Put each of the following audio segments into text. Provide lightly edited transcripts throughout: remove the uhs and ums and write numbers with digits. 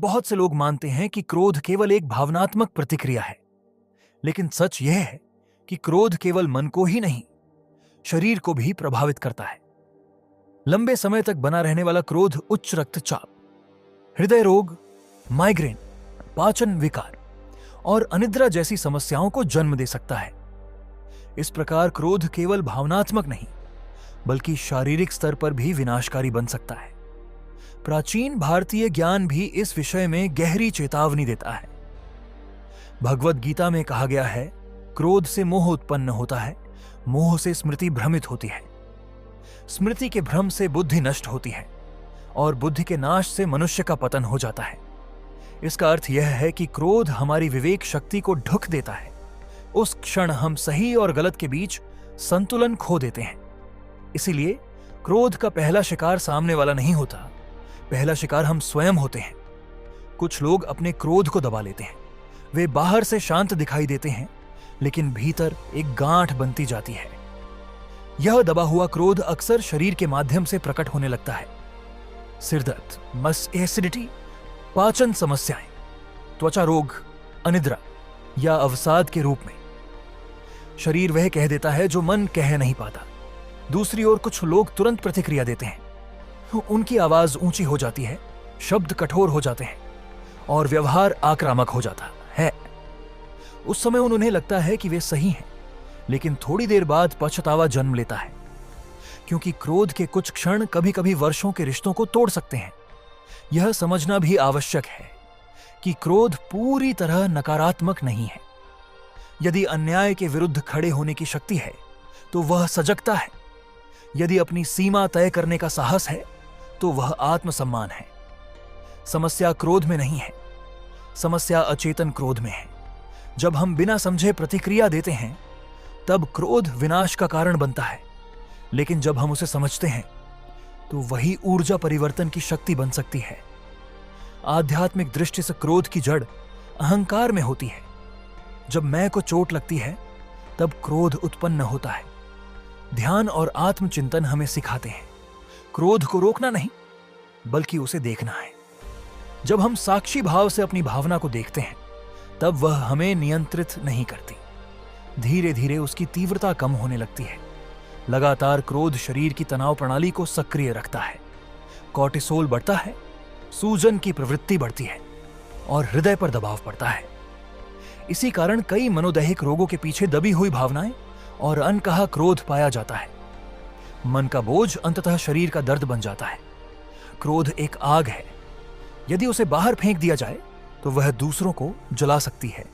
बहुत से लोग मानते हैं कि क्रोध केवल एक भावनात्मक प्रतिक्रिया है, लेकिन सच यह है कि क्रोध केवल मन को ही नहीं, शरीर को भी प्रभावित करता है। लंबे समय तक बना रहने वाला क्रोध उच्च रक्तचाप, हृदय रोग, माइग्रेन, पाचन विकार और अनिद्रा जैसी समस्याओं को जन्म दे सकता है। इस प्रकार क्रोध केवल भावनात्मक नहीं, बल्कि शारीरिक स्तर पर भी विनाशकारी बन सकता है। प्राचीन भारतीय ज्ञान भी इस विषय में गहरी चेतावनी देता है। भगवद गीता में कहा गया है, क्रोध से मोह उत्पन्न होता है, मोह से स्मृति भ्रमित होती है, स्मृति के भ्रम से बुद्धि नष्ट होती है और बुद्धि के नाश से मनुष्य का पतन हो जाता है। इसका अर्थ यह है कि क्रोध हमारी विवेक शक्ति को ढक देता है। उस क्षण हम सही और गलत के बीच संतुलन खो देते हैं। इसीलिए क्रोध का पहला शिकार सामने वाला नहीं होता, पहला शिकार हम स्वयं होते हैं। कुछ लोग अपने क्रोध को दबा लेते हैं। वे बाहर से शांत दिखाई देते हैं, लेकिन भीतर एक गांठ बनती जाती है। यह दबा हुआ क्रोध अक्सर शरीर के माध्यम से प्रकट होने लगता है। सिरदर्द, एसिडिटी, पाचन समस्याएं, त्वचा रोग, अनिद्रा या अवसाद के रूप में। शरीर वह कह देता है जो मन कह नहीं पाता। दूसरी ओर कुछ लोग तुरंत प्रतिक्रिया देते हैं। उनकी आवाज ऊंची हो जाती है, शब्द कठोर हो जाते हैं और व्यवहार आक्रामक हो जाता है। उस समय उन्हें लगता है कि वे सही हैं, लेकिन थोड़ी देर बाद पछतावा जन्म लेता है, क्योंकि क्रोध के कुछ क्षण कभी कभी वर्षों के रिश्तों को तोड़ सकते हैं। यह समझना भी आवश्यक है कि क्रोध पूरी तरह नकारात्मक नहीं है। यदि अन्याय के विरुद्ध खड़े होने की शक्ति है तो वह सजगता है। यदि अपनी सीमा तय करने का साहस है तो वह आत्मसम्मान है। समस्या क्रोध में नहीं है, समस्या अचेतन क्रोध में है। जब हम बिना समझे प्रतिक्रिया देते हैं तब क्रोध विनाश का कारण बनता है, लेकिन जब हम उसे समझते हैं तो वही ऊर्जा परिवर्तन की शक्ति बन सकती है। आध्यात्मिक दृष्टि से क्रोध की जड़ अहंकार में होती है। जब मैं को चोट लगती है तब क्रोध उत्पन्न होता है। ध्यान और आत्मचिंतन हमें सिखाते हैं क्रोध को रोकना नहीं, बल्कि उसे देखना है। जब हम साक्षी भाव से अपनी भावना को देखते हैं तब वह हमें नियंत्रित नहीं करती। धीरे धीरे उसकी तीव्रता कम होने लगती है। लगातार क्रोध शरीर की तनाव प्रणाली को सक्रिय रखता है। कॉर्टिसोल बढ़ता है, सूजन की प्रवृत्ति बढ़ती है और हृदय पर दबाव पड़ता है। इसी कारण कई मनोदैहिक रोगों के पीछे दबी हुई भावनाएं और अनकहा क्रोध पाया जाता है। मन का बोझ अंततः शरीर का दर्द बन जाता है। क्रोध एक आग है। यदि उसे बाहर फेंक दिया जाए तो वह दूसरों को जला सकती है।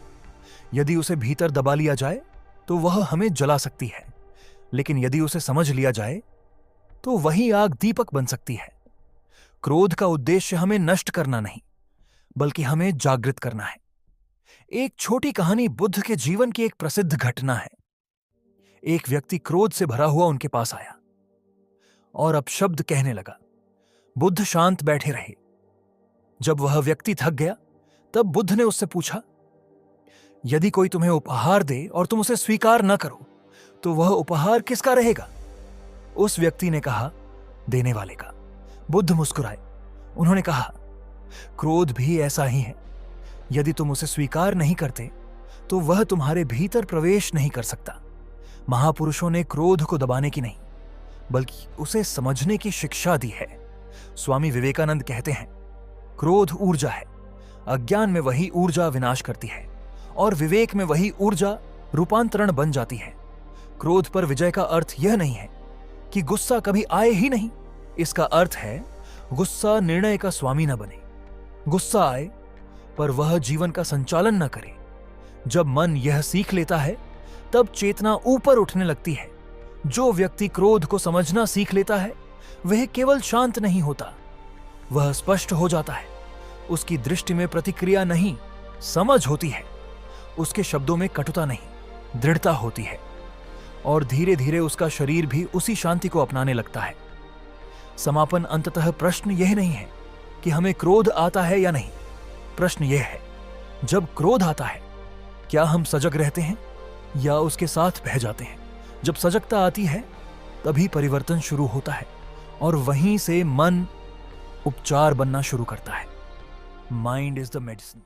यदि उसे भीतर दबा लिया जाए तो वह हमें जला सकती है, लेकिन यदि उसे समझ लिया जाए तो वही आग दीपक बन सकती है। क्रोध का उद्देश्य हमें नष्ट करना नहीं, बल्कि हमें जागृत करना है। एक छोटी कहानी बुद्ध के जीवन की एक प्रसिद्ध घटना है। एक व्यक्ति क्रोध से भरा हुआ उनके पास आया और अपशब्द कहने लगा। बुद्ध शांत बैठे रहे। जब वह व्यक्ति थक गया तब बुद्ध ने उससे पूछा, यदि कोई तुम्हें उपहार दे और तुम उसे स्वीकार न करो तो वह उपहार किसका रहेगा? उस व्यक्ति ने कहा, देने वाले का। बुद्ध मुस्कुराए। उन्होंने कहा, क्रोध भी ऐसा ही है। यदि तुम उसे स्वीकार नहीं करते तो वह तुम्हारे भीतर प्रवेश नहीं कर सकता। महापुरुषों ने क्रोध को दबाने की नहीं, बल्कि उसे समझने की शिक्षा दी है। स्वामी विवेकानंद कहते हैं, क्रोध ऊर्जा है। अज्ञान में वही ऊर्जा विनाश करती है और विवेक में वही ऊर्जा रूपांतरण बन जाती है। क्रोध पर विजय का अर्थ यह नहीं है कि गुस्सा कभी आए ही नहीं। इसका अर्थ है गुस्सा निर्णय का स्वामी न बने। गुस्सा आए पर वह जीवन का संचालन न करे। जब मन यह सीख लेता है तब चेतना ऊपर उठने लगती है। जो व्यक्ति क्रोध को समझना सीख लेता है वह केवल शांत नहीं होता, वह स्पष्ट हो जाता है। उसकी दृष्टि में प्रतिक्रिया नहीं, समझ होती है। उसके शब्दों में कटुता नहीं, दृढ़ता होती है और धीरे धीरे उसका शरीर भी उसी शांति को अपनाने लगता है। समापन अंततः प्रश्न यह नहीं है कि हमें क्रोध आता है या नहीं। प्रश्न यह है, जब क्रोध आता है क्या हम सजग रहते हैं या उसके साथ बह जाते हैं? जब सजगता आती है तभी परिवर्तन शुरू होता है और वहीं से मन उपचार बनना शुरू करता है। Mind is the medicine.